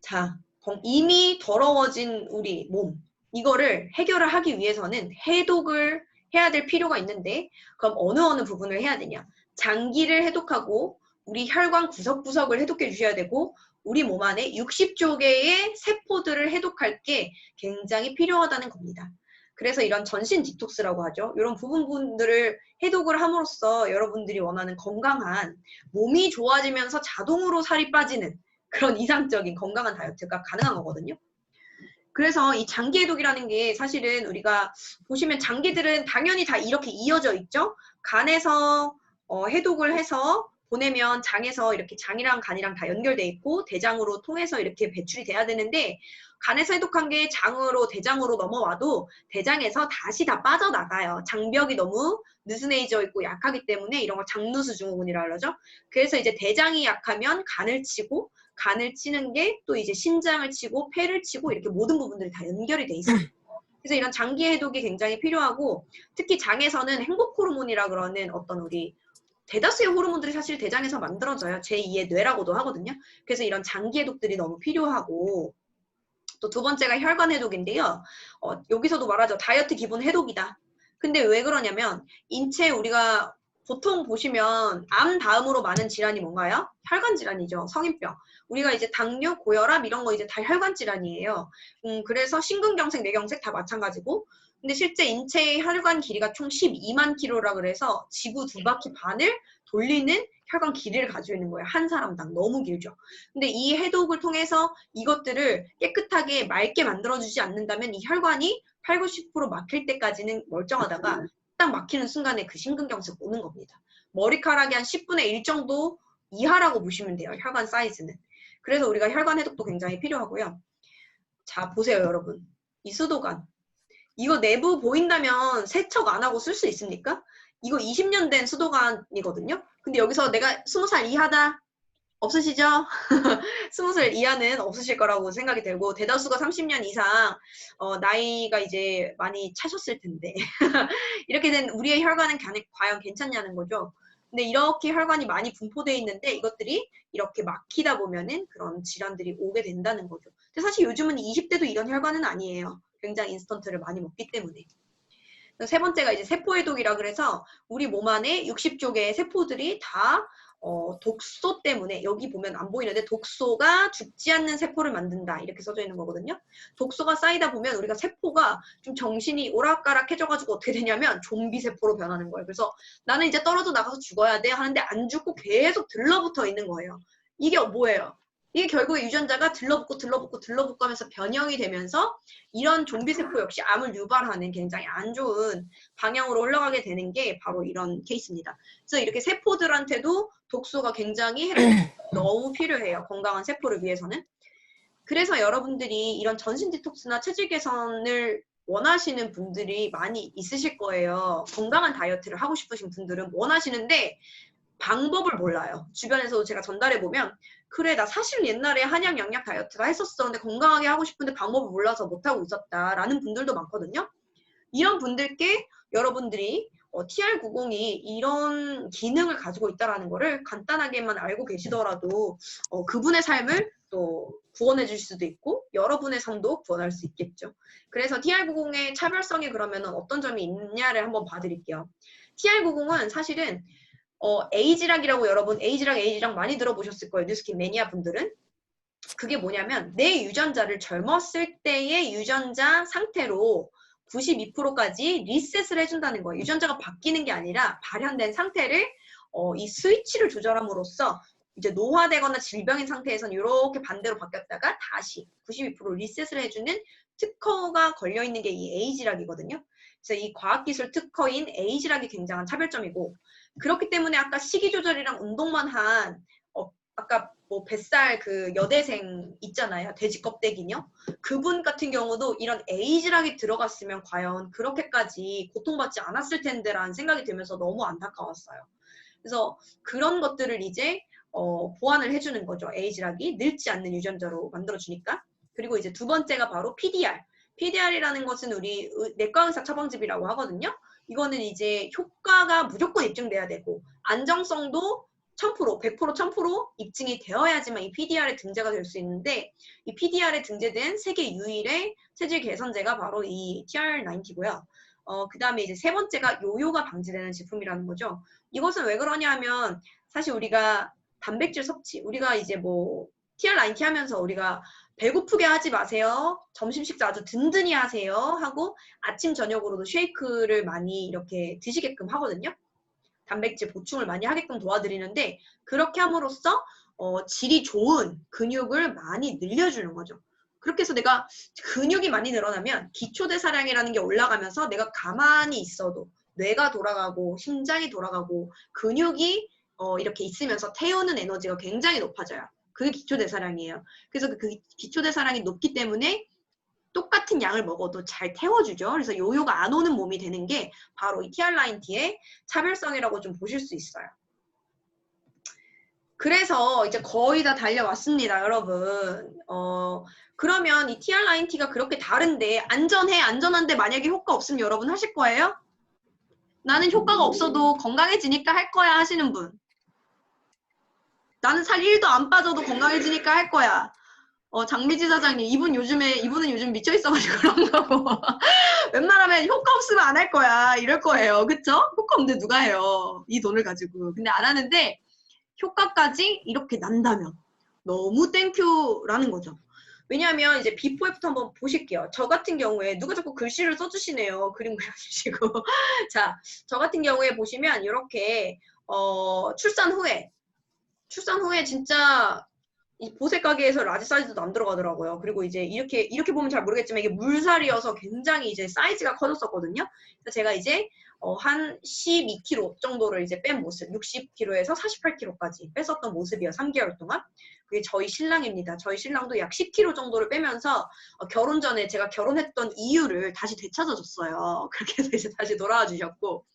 자, 이미 더러워진 우리 몸, 이거를 해결을 하기 위해서는 해독을 해야 될 필요가 있는데, 그럼 어느 부분을 해야 되냐? 장기를 해독하고 우리 혈관 구석구석을 해독해 주셔야 되고, 우리 몸 안에 60조 개의 세포들을 해독할 게 굉장히 필요하다는 겁니다. 그래서 이런 전신 디톡스라고 하죠. 이런 부분들을 해독을 함으로써 여러분들이 원하는 건강한, 몸이 좋아지면서 자동으로 살이 빠지는 그런 이상적인 건강한 다이어트가 가능한 거거든요. 그래서 이 장기 해독이라는 게 사실은 우리가 보시면 장기들은 당연히 다 이렇게 이어져 있죠. 간에서 해독을 해서 보내면 장에서 이렇게 장이랑 간이랑 다 연결돼 있고 대장으로 통해서 이렇게 배출이 돼야 되는데, 간에서 해독한 게 장으로 대장으로 넘어와도 대장에서 다시 다 빠져나가요. 장벽이 너무 느슨해져 있고 약하기 때문에 이런 걸 장누수 증후군이라 그러죠. 그래서 이제 대장이 약하면 간을 치고, 간을 치는 게 또 이제 신장을 치고 폐를 치고 이렇게 모든 부분들이 다 연결이 돼 있어요. 그래서 이런 장기 해독이 굉장히 필요하고, 특히 장에서는 행복 호르몬이라 그러는 어떤 우리 대다수의 호르몬들이 사실 대장에서 만들어져요. 제2의 뇌라고도 하거든요. 그래서 이런 장기 해독들이 너무 필요하고, 또 두 번째가 혈관 해독인데요. 여기서도 말하죠. 다이어트 기본 해독이다. 근데 왜 그러냐면 인체 우리가 보통 보시면 암 다음으로 많은 질환이 뭔가요? 혈관 질환이죠. 성인병. 우리가 이제 당뇨, 고혈압 이런 거 이제 다 혈관 질환이에요. 그래서 심근경색, 뇌경색 다 마찬가지고, 근데 실제 인체의 혈관 길이가 총 12만 킬로라 그래서 지구 2바퀴 반을 돌리는 혈관 길이를 가지고 있는 거예요. 한 사람당. 너무 길죠. 근데 이 해독을 통해서 이것들을 깨끗하게 맑게 만들어주지 않는다면 이 혈관이 80~90% 막힐 때까지는 멀쩡하다가 딱 막히는 순간에 그 심근경색 오는 겁니다. 머리카락이 한 10분의 1 정도 이하라고 보시면 돼요. 혈관 사이즈는. 그래서 우리가 혈관 해독도 굉장히 필요하고요. 자, 보세요, 여러분. 이 수도관. 이거 내부 보인다면 세척 안 하고 쓸 수 있습니까? 이거 20년 된 수도관이거든요. 근데 여기서 내가 20살 이하다. 없으시죠? 20살 이하는 없으실 거라고 생각이 들고 대다수가 30년 이상 나이가 이제 많이 차셨을 텐데 이렇게 된 우리의 혈관은 과연 괜찮냐는 거죠. 근데 이렇게 혈관이 많이 분포되어 있는데 이것들이 이렇게 막히다 보면은 그런 질환들이 오게 된다는 거죠. 근데 사실 요즘은 20대도 이런 혈관은 아니에요. 굉장히 인스턴트를 많이 먹기 때문에. 세 번째가 이제 세포해독이라 그래서 우리 몸 안에 60조 개의 세포들이 다 독소 때문에 여기 보면 안 보이는데 독소가 죽지 않는 세포를 만든다 이렇게 써져 있는 거거든요. 독소가 쌓이다 보면 우리가 세포가 좀 정신이 오락가락해져가지고 어떻게 되냐면 좀비 세포로 변하는 거예요. 그래서 나는 이제 떨어져 나가서 죽어야 돼 하는데 안 죽고 계속 들러붙어 있는 거예요. 이게 뭐예요? 이게 결국에 유전자가 들러붙고 하면서 변형이 되면서 이런 좀비 세포 역시 암을 유발하는 굉장히 안 좋은 방향으로 흘러가게 되는 게 바로 이런 케이스입니다. 그래서 이렇게 세포들한테도 독소가 굉장히 너무 필요해요. 건강한 세포를 위해서는. 그래서 여러분들이 이런 전신 디톡스나 체질 개선을 원하시는 분들이 많이 있으실 거예요. 건강한 다이어트를 하고 싶으신 분들은 원하시는데 방법을 몰라요. 주변에서도 제가 전달해보면 그래 나 사실 옛날에 한약 양약 다이어트가 했었어. 근데 건강하게 하고 싶은데 방법을 몰라서 못하고 있었다라는 분들도 많거든요. 이런 분들께 여러분들이 TR90이 이런 기능을 가지고 있다는 거를 간단하게만 알고 계시더라도 그분의 삶을 또 구원해 줄 수도 있고 여러분의 삶도 구원할 수 있겠죠. 그래서 TR90의 차별성이 그러면 어떤 점이 있냐를 한번 봐드릴게요. TR90은 사실은 에이지락이라고 여러분 에이지락 많이 들어보셨을 거예요. 뉴스킨 매니아 분들은. 그게 뭐냐면 내 유전자를 젊었을 때의 유전자 상태로 92%까지 리셋을 해준다는 거예요. 유전자가 바뀌는 게 아니라 발현된 상태를 이 스위치를 조절함으로써 이제 노화되거나 질병인 상태에서는 이렇게 반대로 바뀌었다가 다시 92% 리셋을 해주는 특허가 걸려있는 게 이 에이지락이거든요. 그래서 이 과학기술 특허인 에이지락이 굉장한 차별점이고 그렇기 때문에 아까 식이 조절이랑 운동만 한 아까 뭐 뱃살 그 여대생 있잖아요. 돼지 껍데기요. 그분 같은 경우도 이런 에이지락이 들어갔으면 과연 그렇게까지 고통받지 않았을 텐데라는 생각이 들면서 너무 안타까웠어요. 그래서 그런 것들을 이제 보완을 해주는 거죠. 에이지락이 늙지 않는 유전자로 만들어주니까. 그리고 이제 두 번째가 바로 PDR. PDR이라는 것은 우리 내과 의사 처방집이라고 하거든요. 이거는 이제 효과가 무조건 입증돼야 되고 안정성도 1000%, 100%, 1000% 입증이 되어야지만 이 PDR에 등재가 될 수 있는데 이 PDR에 등재된 세계 유일의 체질 개선제가 바로 이 TR90고요. 그 다음에 이제 세 번째가 요요가 방지되는 제품이라는 거죠. 이것은 왜 그러냐 하면 사실 우리가 단백질 섭취, 우리가 이제 뭐 TR90 하면서 우리가 배고프게 하지 마세요. 점심 식사 아주 든든히 하세요. 하고 아침 저녁으로도 쉐이크를 많이 이렇게 드시게끔 하거든요. 단백질 보충을 많이 하게끔 도와드리는데 그렇게 함으로써 질이 좋은 근육을 많이 늘려주는 거죠. 그렇게 해서 내가 근육이 많이 늘어나면 기초대사량이라는 게 올라가면서 내가 가만히 있어도 뇌가 돌아가고 심장이 돌아가고 근육이 이렇게 있으면서 태우는 에너지가 굉장히 높아져요. 그게 기초대사량이에요. 그래서 그 기초대사량이 높기 때문에 똑같은 양을 먹어도 잘 태워주죠. 그래서 요요가 안 오는 몸이 되는 게 바로 이 TR90의 차별성이라고 좀 보실 수 있어요. 그래서 이제 거의 다 달려왔습니다, 여러분. 그러면 이 TR90가 그렇게 다른데 안전한데 만약에 효과 없으면 여러분 하실 거예요? 나는 효과가 없어도 건강해지니까 할 거야 하시는 분. 나는 살 1도 안 빠져도 건강해지니까 할 거야. 장미지 사장님, 이분은 요즘 미쳐 있어가지고 그런 거고. 웬만하면 효과 없으면 안 할 거야. 이럴 거예요. 그쵸? 효과 없는데 누가 해요. 이 돈을 가지고. 근데 안 하는데 효과까지 이렇게 난다면 너무 땡큐라는 거죠. 왜냐하면 이제 비포 애프터 한번 보실게요. 저 같은 경우에 누가 자꾸 글씨를 써주시네요. 그림 그려주시고. 자, 저 같은 경우에 보시면 이렇게 출산 후에 진짜 이 보색 가게에서 라지 사이즈도 안 들어가더라고요. 그리고 이제 이렇게 보면 잘 모르겠지만 이게 물살이어서 굉장히 이제 사이즈가 커졌었거든요. 그래서 제가 이제 한 12kg 정도를 이제 뺀 모습, 60kg에서 48kg까지 뺐었던 모습이에요. 3개월 동안. 그게 저희 신랑입니다. 저희 신랑도 약 10kg 정도를 빼면서 결혼 전에 제가 결혼했던 이유를 다시 되찾아줬어요. 그렇게 해서 이제 다시 돌아와 주셨고.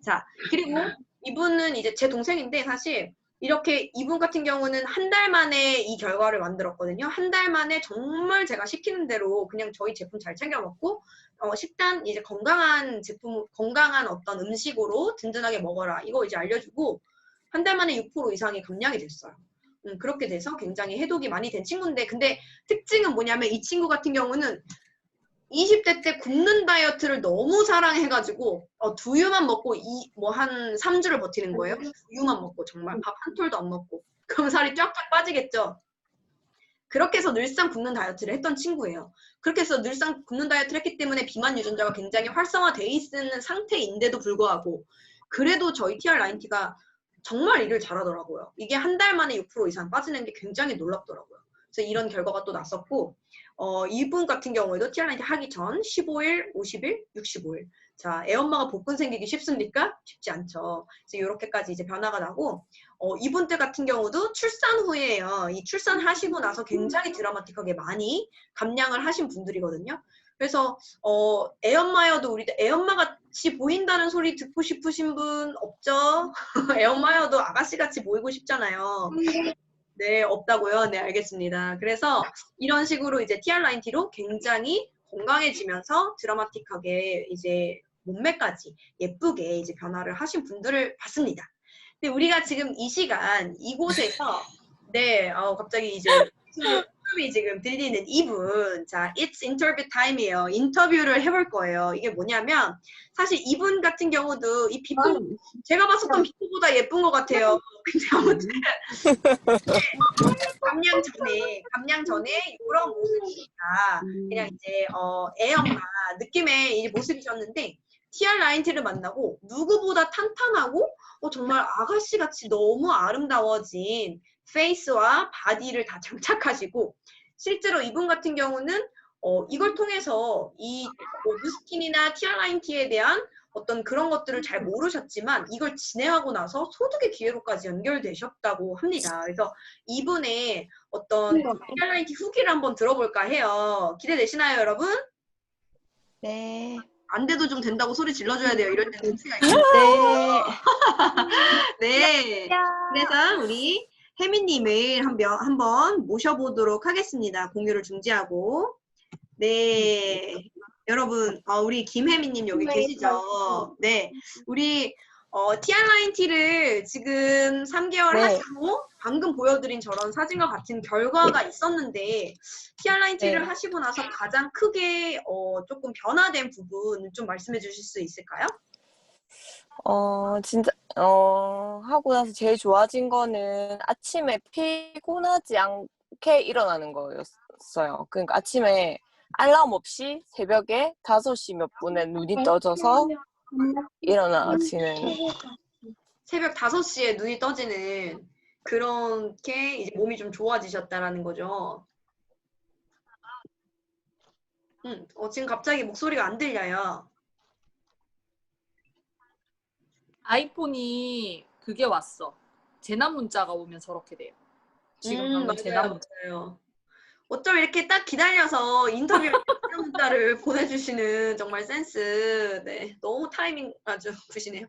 자, 그리고 이분은 이제 제 동생인데 사실 이렇게 이분 같은 경우는 한 달 만에 이 결과를 만들었거든요. 한 달 만에 정말 제가 시키는 대로 그냥 저희 제품 잘 챙겨 먹고 식단 이제 건강한 제품, 건강한 어떤 음식으로 든든하게 먹어라. 이거 이제 알려주고 한 달 만에 6% 이상이 감량이 됐어요. 그렇게 돼서 굉장히 해독이 많이 된 친구인데 근데 특징은 뭐냐면 이 친구 같은 경우는 20대 때 굶는 다이어트를 너무 사랑해가지고 두유만 먹고 뭐 한 3주를 버티는 거예요. 두유만 먹고 정말 밥 한 톨도 안 먹고. 그럼 살이 쫙쫙 빠지겠죠. 그렇게 해서 늘상 굶는 다이어트를 했던 친구예요. 그렇게 해서 늘상 굶는 다이어트를 했기 때문에 비만 유전자가 굉장히 활성화돼 있는 상태인데도 불구하고 그래도 저희 TR9T가 정말 일을 잘하더라고요. 이게 한 달 만에 6% 이상 빠지는 게 굉장히 놀랍더라고요. 그래서 이런 결과가 또 났었고 이분 같은 경우에도 TR9T 하기 전 15일, 50일, 65일. 자, 애엄마가 복근 생기기 쉽습니까? 쉽지 않죠. 그래서 이렇게까지 이제 변화가 나고 이분 때 같은 경우도 출산 후에요. 이 출산하시고 나서 굉장히 드라마틱하게 많이 감량을 하신 분들이거든요. 그래서 애엄마여도 우리 애엄마 같이 보인다는 소리 듣고 싶으신 분 없죠? 애엄마여도 아가씨 같이 보이고 싶잖아요. 네, 없다고요? 네, 알겠습니다. 그래서 이런 식으로 이제 TR9T로 굉장히 건강해지면서 드라마틱하게 이제 몸매까지 예쁘게 이제 변화를 하신 분들을 봤습니다. 근데 우리가 지금 이 시간 이곳에서 네, 갑자기 이제 소음이 지금 들리는 이분, 자, It's Interview Time이에요. 인터뷰를 해볼 거예요. 이게 뭐냐면 사실 이분 같은 경우도 이 비포 제가 봤었던 비포보다 예쁜 것 같아요. 근데 아무튼 감량 전에 이런 모습이니까 그냥 이제 애엄마 느낌의 이 모습이셨는데 TR9T를 만나고 누구보다 탄탄하고 정말 아가씨같이 너무 아름다워진 페이스와 바디를 다 장착하시고 실제로 이분 같은 경우는 이걸 통해서 이 뉴스킨이나 TR9T에 대한 어떤 그런 것들을 잘 모르셨지만 이걸 진행하고 나서 소득의 기회로까지 연결되셨다고 합니다. 그래서 이분의 어떤 TR9T 후기를 한번 들어볼까 해요. 기대되시나요, 여러분? 네. 안 돼도 좀 된다고 소리 질러줘야 돼요. 이럴 때 눈치가 있어요. 네. 그래서 우리 혜미님을 한번 모셔보도록 하겠습니다. 공유를 중지하고. 네. 여러분, 우리 김혜미님 여기 계시죠? 네. 우리 TR9T를 지금 3개월 하시고 방금 보여드린 저런 사진과 같은 결과가 있었는데 TR9T를 하시고 나서 가장 크게 조금 변화된 부분 좀 말씀해 주실 수 있을까요? 진짜, 하고 나서 제일 좋아진 거는 아침에 피곤하지 않게 일어나는 거였어요. 그러니까 아침에 알람 없이 새벽에 5시 몇 분에 눈이 떠져서 일어나지는. 새벽 5시에 눈이 떠지는 그렇게 이제 몸이 좀 좋아지셨다라는 거죠. 지금 갑자기 목소리가 안 들려요. 아이폰이 그게 왔어. 재난 문자가 오면 저렇게 돼요. 지금 방금 재난 문자. 맞아요. 어쩜 이렇게 딱 기다려서 인터뷰 문자를 보내주시는 정말 센스. 네, 너무 타이밍 아주 굿이네요.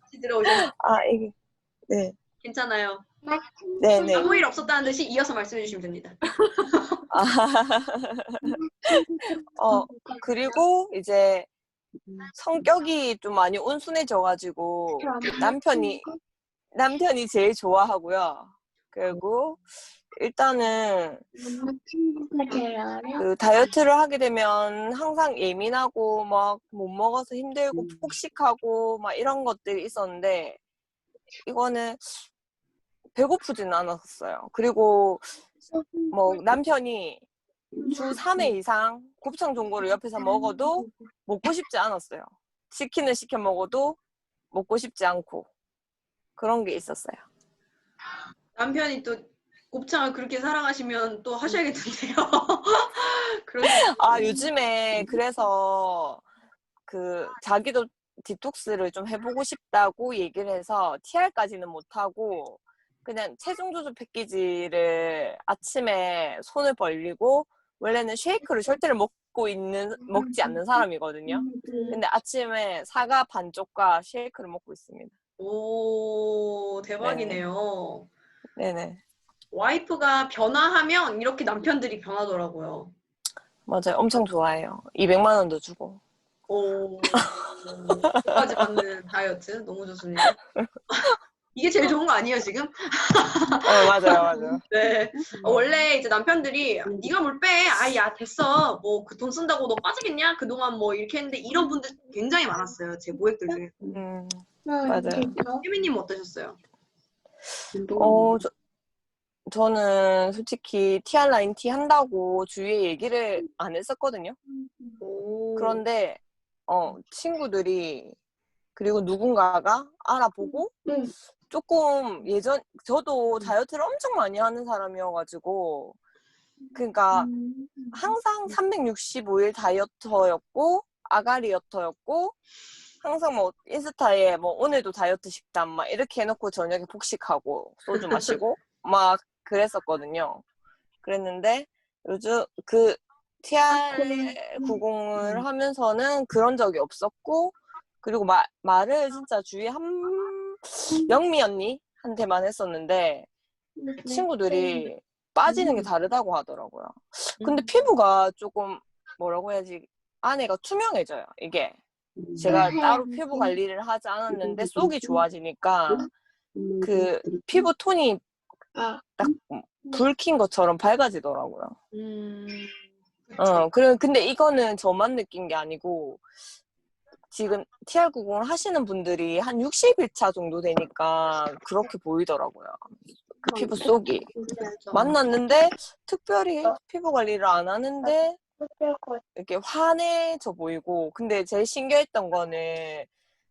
다시 들어오셨어요. 이게, 네. 괜찮아요. 네네. 아무 일 없었다는 듯이 이어서 말씀해 주시면 됩니다. 그리고 이제 성격이 좀 많이 온순해져가지고 남편이 제일 좋아하고요. 그리고 일단은 그 다이어트를 하게 되면 항상 예민하고 막 못 먹어서 힘들고 폭식하고 막 이런 것들이 있었는데 이거는 배고프지는 않았어요. 그리고 뭐 남편이 주 3회 이상 곱창 전골을 옆에서 먹어도 먹고 싶지 않았어요. 치킨을 시켜 먹어도 먹고 싶지 않고 그런 게 있었어요. 남편이 또 곱창을 그렇게 사랑하시면 또 하셔야겠는데요. 그런 아, 요즘에 그래서 자기도 디톡스를 좀 해보고 싶다고 얘기를 해서 TR까지는 못하고 그냥 체중 조절 패키지를 아침에 손을 벌리고 원래는 쉐이크를 절대로 먹지 않는 사람이거든요. 근데 아침에 사과 반쪽과 쉐이크를 먹고 있습니다. 오, 대박이네요. 네네. 와이프가 변화하면 이렇게 남편들이 변하더라고요. 맞아요. 엄청 좋아해요. 200만 원도 주고. 오, 그까지 받는 다이어트 너무 좋습니다. 이게 제일 좋은 거 아니에요, 지금? 네, 맞아요, 맞아요. 네. 원래 이제 남편들이 네가 뭘 빼? 야 됐어. 뭐 그 돈 쓴다고 너 빠지겠냐? 그동안 뭐 이렇게 했는데 이런 분들 굉장히 많았어요. 제 고객들 중에. 맞아요. 혜미님 어떠셨어요? 저는 솔직히 TR9T 한다고 주위에 얘기를 안 했었거든요. 그런데 친구들이 그리고 누군가가 알아보고 조금 저도 다이어트를 엄청 많이 하는 사람이어가지고 그러니까 항상 365일 다이어터였고 아가리어터였고 항상 뭐 인스타에 뭐 오늘도 다이어트 식단 막 이렇게 해놓고 저녁에 폭식하고 소주 마시고 막 그랬었거든요. 그랬는데 요즘 TR90을 하면서는 그런 적이 없었고 그리고 말을 진짜 주위에 영미 언니한테만 했었는데 친구들이 빠지는 게 다르다고 하더라고요. 근데 피부가 조금 뭐라고 해야지 안에가 투명해져요. 이게 제가 따로 피부 관리를 하지 않았는데 속이 좋아지니까 그 피부 톤이 딱 불 킨 것처럼 밝아지더라고요. 근데 이거는 저만 느낀 게 아니고 지금 TR90을 하시는 분들이 한 60일차 정도 되니까 그렇게 보이더라고요. 그 피부 속이. 만났는데 특별히 피부 관리를 안 하는데 이렇게 환해져 보이고 근데 제일 신기했던 거는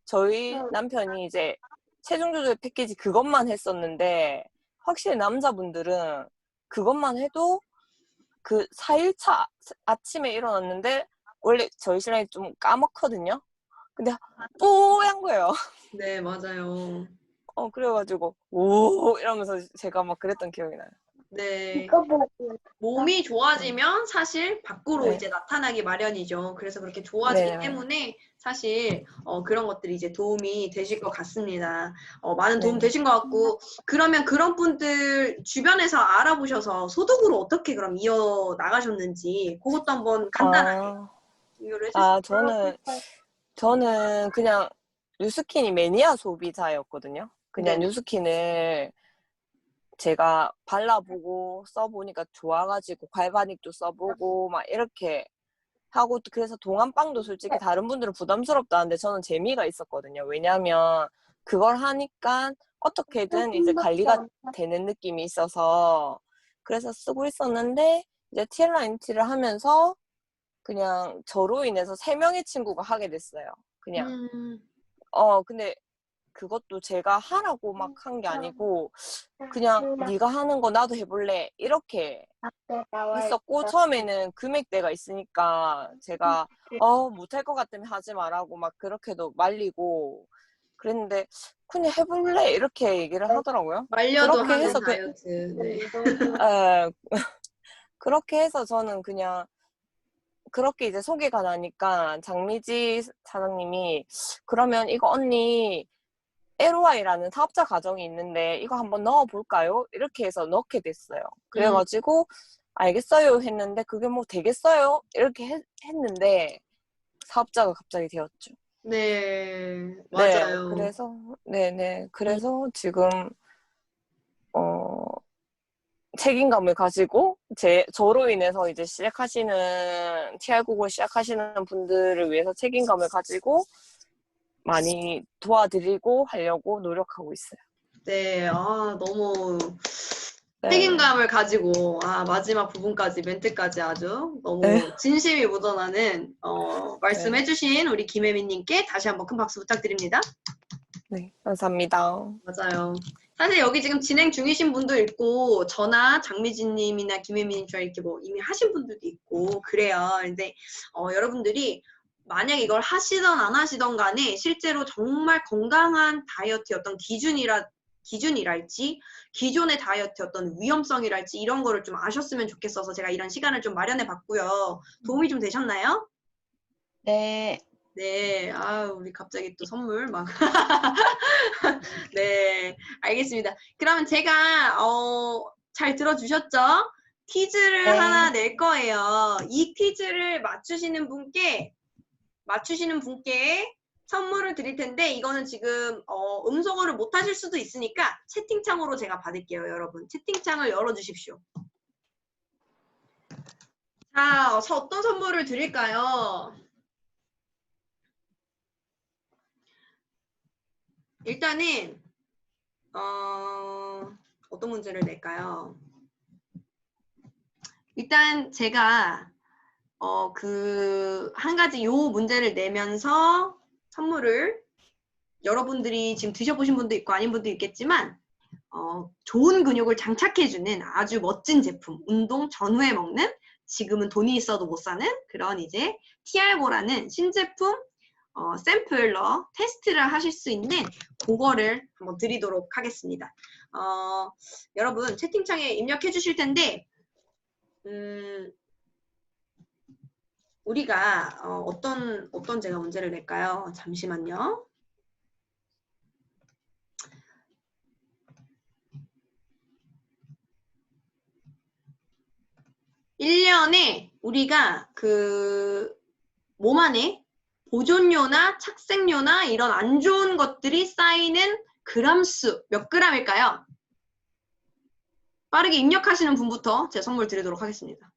저희 남편이 이제 체중 조절 패키지 그것만 했었는데 확실히 남자분들은 그것만 해도 그 4일차 아침에 일어났는데 원래 저희 신랑이 좀 까먹거든요. 근데 뽀얀 거예요. 네, 맞아요. 그래가지고 오 이러면서 제가 막 그랬던 기억이 나요. 네. 몸이 좋아지면 사실 밖으로 이제 나타나기 마련이죠. 그래서 그렇게 좋아지기 때문에 사실 그런 것들이 이제 도움이 되실 것 같습니다. 많은 도움 되신 것 같고 그러면 그런 분들 주변에서 알아보셔서 소득으로 어떻게 그럼 이어 나가셨는지 그것도 한번 간단하게 비교를 해주세요. 저는 그냥 뉴스킨이 매니아 소비자였거든요. 그냥 뉴스킨을 제가 발라보고 써보니까 좋아가지고 갈바닉도 써보고 막 이렇게 하고 그래서 동안빵도 솔직히 다른 분들은 부담스럽다는데 저는 재미가 있었거든요. 왜냐하면 그걸 하니까 어떻게든 이제 관리가 되는 느낌이 있어서 그래서 쓰고 있었는데 이제 TR9T를 하면서 그냥 저로 인해서 3명의 친구가 하게 됐어요. 그냥 근데 그것도 제가 하라고 막 한 게 아니고 그냥 네가 하는 거 나도 해볼래 이렇게 했었고 처음에는 금액대가 있으니까 제가 못할 것 같으면 하지 말라고 막 그렇게도 말리고 그랬는데 그냥 해볼래 이렇게 얘기를 하더라고요. 말려도 하는 다이어트. 네. 그렇게 해서 저는 그냥 그렇게 이제 소개가 나니까 장미지 사장님이 그러면 이거 언니 LOI라는 사업자 과정이 있는데 이거 한번 넣어볼까요? 이렇게 해서 넣게 됐어요. 그래가지고 알겠어요 했는데 그게 뭐 되겠어요? 이렇게 했는데 사업자가 갑자기 되었죠. 네, 맞아요. 그래서 지금 책임감을 가지고 저로 인해서 이제 시작하시는 TR90을 시작하시는 분들을 위해서 책임감을 가지고 많이 도와드리고 하려고 노력하고 있어요. 네, 너무 책임감을 가지고 마지막 부분까지 멘트까지 아주 너무 진심이 묻어나는 말씀해주신 우리 김혜민님께 다시 한번 큰 박수 부탁드립니다. 네, 감사합니다. 맞아요. 사실 여기 지금 진행 중이신 분도 있고 저나 장미진님이나 김혜민님처럼 이렇게 뭐 이미 하신 분들도 있고 그래요. 근데 여러분들이 만약 이걸 하시던 안 하시던 간에 실제로 정말 건강한 다이어트의 어떤 기준이랄지 기존의 다이어트의 어떤 위험성이랄지 이런 거를 좀 아셨으면 좋겠어서 제가 이런 시간을 좀 마련해 봤고요. 도움이 좀 되셨나요? 네. 네, 우리 갑자기 또 선물 막. 네, 알겠습니다. 그러면 제가, 잘 들어주셨죠? 퀴즈를 네. 하나 낼 거예요. 이 퀴즈를 맞추시는 분께 선물을 드릴 텐데, 이거는 지금, 음성어를 못 하실 수도 있으니까 채팅창으로 제가 받을게요, 여러분. 채팅창을 열어주십시오. 자, 어떤 선물을 드릴까요? 일단은 어떤 문제를 낼까요? 일단 제가 한 가지 요 문제를 내면서 선물을 여러분들이 지금 드셔보신 분도 있고 아닌 분도 있겠지만 좋은 근육을 장착해주는 아주 멋진 제품, 운동 전후에 먹는 지금은 돈이 있어도 못 사는 그런 이제 TR보라는 신제품 샘플러 테스트를 하실 수 있는 그거를 한번 드리도록 하겠습니다. 여러분 채팅창에 입력해 주실 텐데 우리가 어떤 제가 문제를 낼까요? 잠시만요. (1년에) 우리가 몸 안에 보존료나 착색료나 이런 안 좋은 것들이 쌓이는 그람수 몇 그램일까요? 빠르게 입력하시는 분부터 제 선물 드리도록 하겠습니다.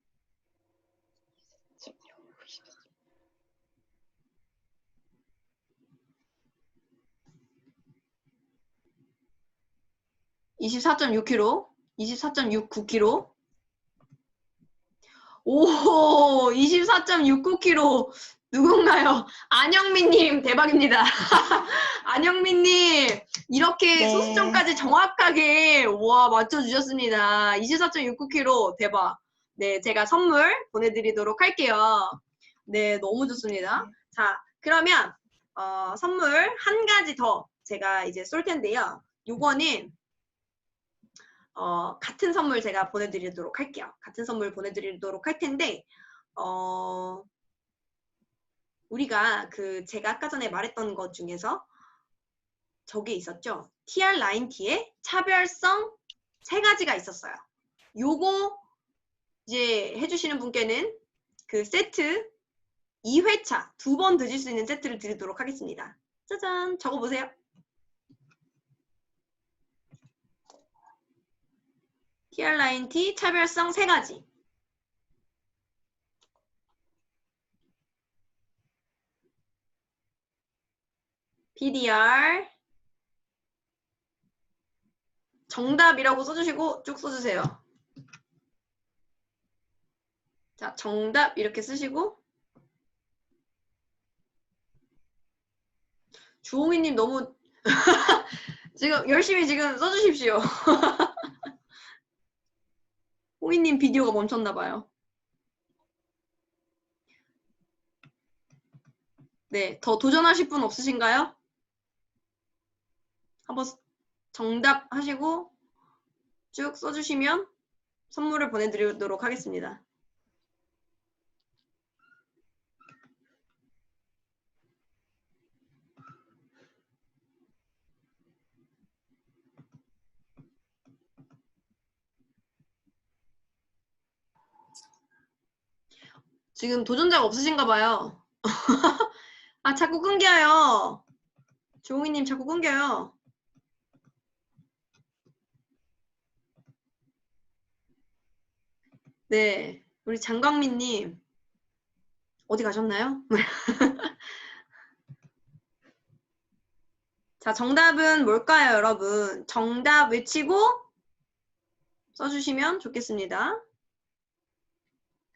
(24.6kg) (24.69kg) 오, 24.69kg 누군가요? 안영민님 대박입니다. 안영민님 이렇게 네. 소수점까지 정확하게 와 맞춰주셨습니다. 24.69kg 대박. 네, 제가 선물 보내드리도록 할게요. 네, 너무 좋습니다. 자, 그러면 선물 한 가지 더 제가 이제 쏠 텐데요. 요거는 같은 선물 제가 보내드리도록 할게요. 같은 선물 보내드리도록 할 텐데, 우리가 제가 아까 전에 말했던 것 중에서 저게 있었죠. TR 라인 T의 차별성 3가지가 있었어요. 요거 이제 해주시는 분께는 그 세트 2회차 2번 드실 수 있는 세트를 드리도록 하겠습니다. 짜잔, 적어보세요. TR 라인 T 차별성 3가지. PDR 정답이라고 써주시고 쭉 써주세요. 자, 정답 이렇게 쓰시고 주홍이님 너무 지금 열심히 지금 써주십시오. 홍이님 비디오가 멈췄나봐요. 네, 더 도전하실 분 없으신가요? 한번 정답 하시고 쭉 써주시면 선물을 보내드리도록 하겠습니다. 지금 도전자가 없으신가 봐요. 아, 자꾸 끊겨요. 조홍이님 자꾸 끊겨요. 네, 우리 장광민님 어디 가셨나요? 자, 정답은 뭘까요, 여러분? 정답 외치고 써주시면 좋겠습니다.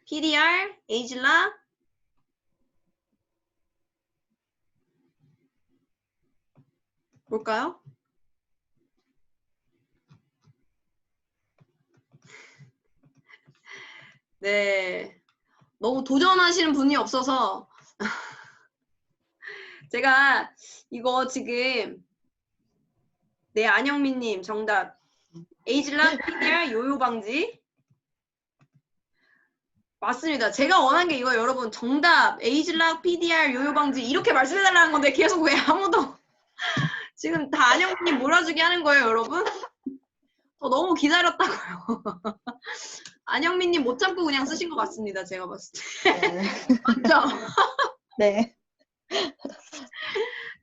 PDR, 에이즐라, 뭘까요? 네. 너무 도전하시는 분이 없어서 제가 이거 지금 네, 안영민님 정답. 에이즐락 PDR 요요 방지. 맞습니다. 제가 원한 게 이거 여러분 정답 에이즐락 PDR 요요 방지 이렇게 말씀해달라는 건데 계속 왜 아무도 지금 다 안영민님 몰아주기 하는 거예요, 여러분? 저 너무 기다렸다고요. 안영민님 못 참고 그냥 쓰신 것 같습니다. 제가 봤을 때. 네. 맞죠? 네.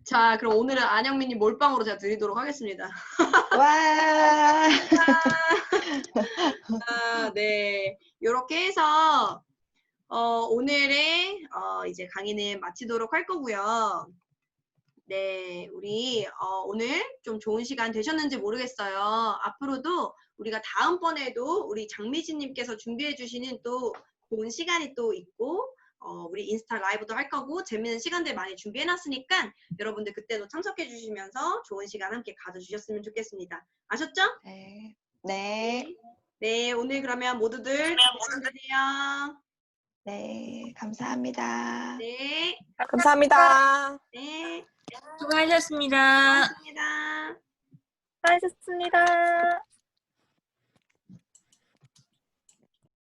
자, 그럼 오늘은 안영민님 몰빵으로 제가 드리도록 하겠습니다. 와. 아, 네. 요렇게 해서 오늘의 이제 강의는 마치도록 할 거고요. 네, 우리 오늘 좀 좋은 시간 되셨는지 모르겠어요. 앞으로도 우리가 다음번에도 우리 장미진님께서 준비해 주시는 또 좋은 시간이 또 있고 우리 인스타 라이브도 할 거고 재밌는 시간들 많이 준비해 놨으니까 여러분들 그때도 참석해 주시면서 좋은 시간 함께 가져주셨으면 좋겠습니다. 아셨죠? 네. 네. 네, 오늘 그러면 모두들 감사드려요. 네. 감사합니다. 네, 감사합니다. 네, 수고하셨습니다. 고맙습니다. 수고하셨습니다.